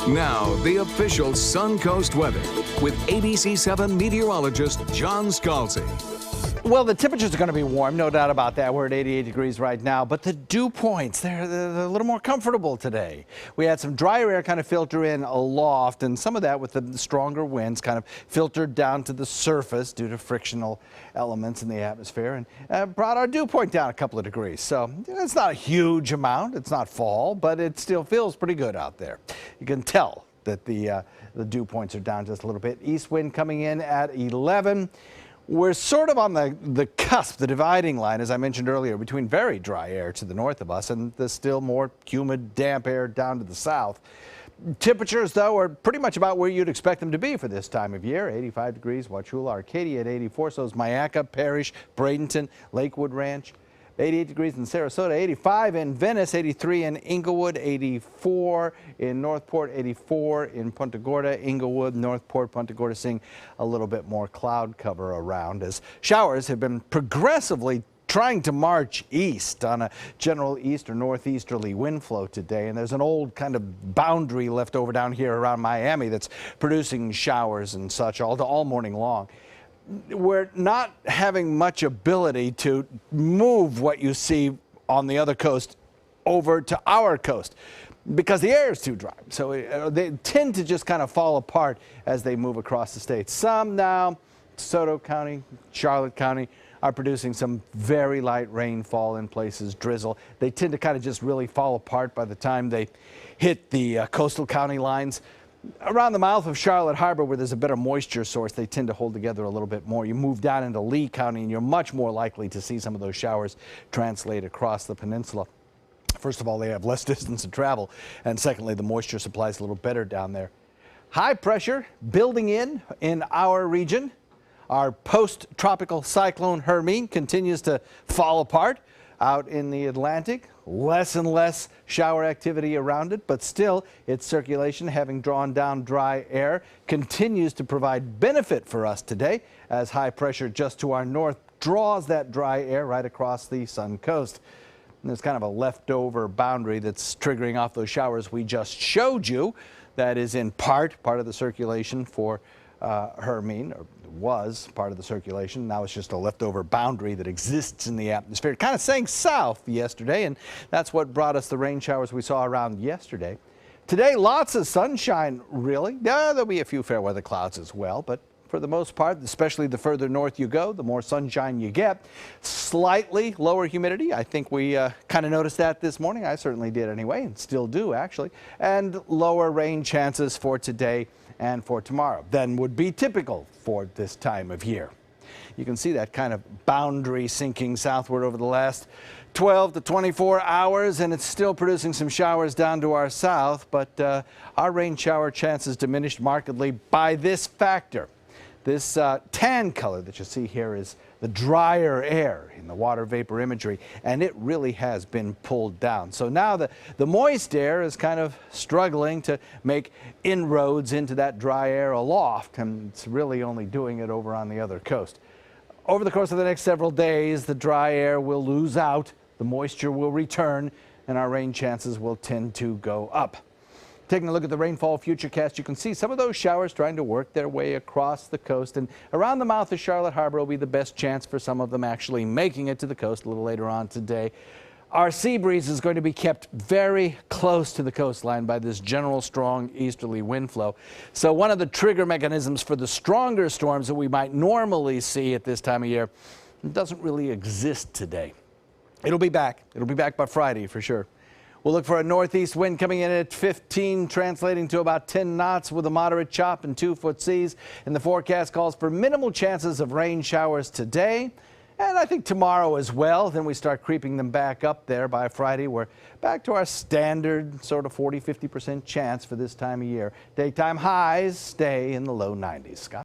Now, the official Suncoast weather with ABC7 meteorologist John Scalzi. Well, the temperatures are going to be warm, no doubt about that. We're at 88 degrees right now, but the dew points, they're a little more comfortable today. We had some drier air kind of filter in aloft, and some of that with the stronger winds kind of filtered down to the surface due to frictional elements in the atmosphere, and brought our dew point down a couple of degrees. So it's not a huge amount. It's not fall, but it still feels pretty good out there. You can tell that the dew points are down just a little bit. East wind coming in at 11. We're sort of on the cusp, the dividing line, as I mentioned earlier, between very dry air to the north of us and the still more humid, damp air down to the south. Temperatures, though, are pretty much about where you'd expect them to be for this time of year. 85 degrees, Wauchula, Arcadia at 84, so is Myakka, Parrish, Bradenton, Lakewood Ranch. 88 degrees in Sarasota, 85 in Venice, 83 in Inglewood, 84 in Northport, 84 in Punta Gorda, Inglewood, Northport, Punta Gorda, seeing a little bit more cloud cover around as showers have been progressively trying to march east on a general east or northeasterly wind flow today. And there's an old kind of boundary left over down here around Miami that's producing showers and such all morning long. We're not having much ability to move what you see on the other coast over to our coast because the air is too dry. So they tend to just kind of fall apart as they move across the state. Some now, DeSoto County, Charlotte County, are producing some very light rainfall in places, drizzle. They tend to kind of just really fall apart by the time they hit the coastal county lines. Around the mouth of Charlotte Harbor, where there's a better moisture source, they tend to hold together a little bit more. You move down into Lee County, and you're much more likely to see some of those showers translate across the peninsula. First of all, they have less distance to travel, and secondly, the moisture supply is a little better down there. High pressure building in our region. Our post-tropical cyclone Hermine continues to fall apart out in the Atlantic. Less and less shower activity around it, but still its circulation, having drawn down dry air, continues to provide benefit for us today as high pressure just to our north draws that dry air right across the Suncoast. And there's kind of a leftover boundary that's triggering off those showers we just showed you. That is in part of the circulation for Hermine, or was part of the circulation. Now it's just a leftover boundary that exists in the atmosphere. It kind of sank south yesterday, and that's what brought us the rain showers we saw around yesterday. Today, lots of sunshine, really. There'll be a few fair weather clouds as well, but for the most part, especially the further north you go, the more sunshine you get. Slightly lower humidity. I think we kind of noticed that this morning. I certainly did anyway, and still do actually. And lower rain chances for today and for tomorrow than would be typical for this time of year. You can see that kind of boundary sinking southward over the last 12 to 24 hours, and it's still producing some showers down to our south, but our rain shower chances diminished markedly by this factor. This tan color that you see here is the drier air in the water vapor imagery, and it really has been pulled down. So now the moist air is kind of struggling to make inroads into that dry air aloft, and it's really only doing it over on the other coast. Over the course of the next several days, the dry air will lose out, the moisture will return, and our rain chances will tend to go up. Taking a look at the rainfall futurecast, you can see some of those showers trying to work their way across the coast, and around the mouth of Charlotte Harbor will be the best chance for some of them actually making it to the coast a little later on today. Our sea breeze is going to be kept very close to the coastline by this general strong easterly wind flow. So one of the trigger mechanisms for the stronger storms that we might normally see at this time of year doesn't really exist today. It'll be back. It'll be back by Friday for sure. We'll look for a northeast wind coming in at 15, translating to about 10 knots with a moderate chop and 2-foot seas. And the forecast calls for minimal chances of rain showers today, and I think tomorrow as well. Then we start creeping them back up there by Friday. We're back to our standard sort of 40–50% chance for this time of year. Daytime highs stay in the low 90s. Scott?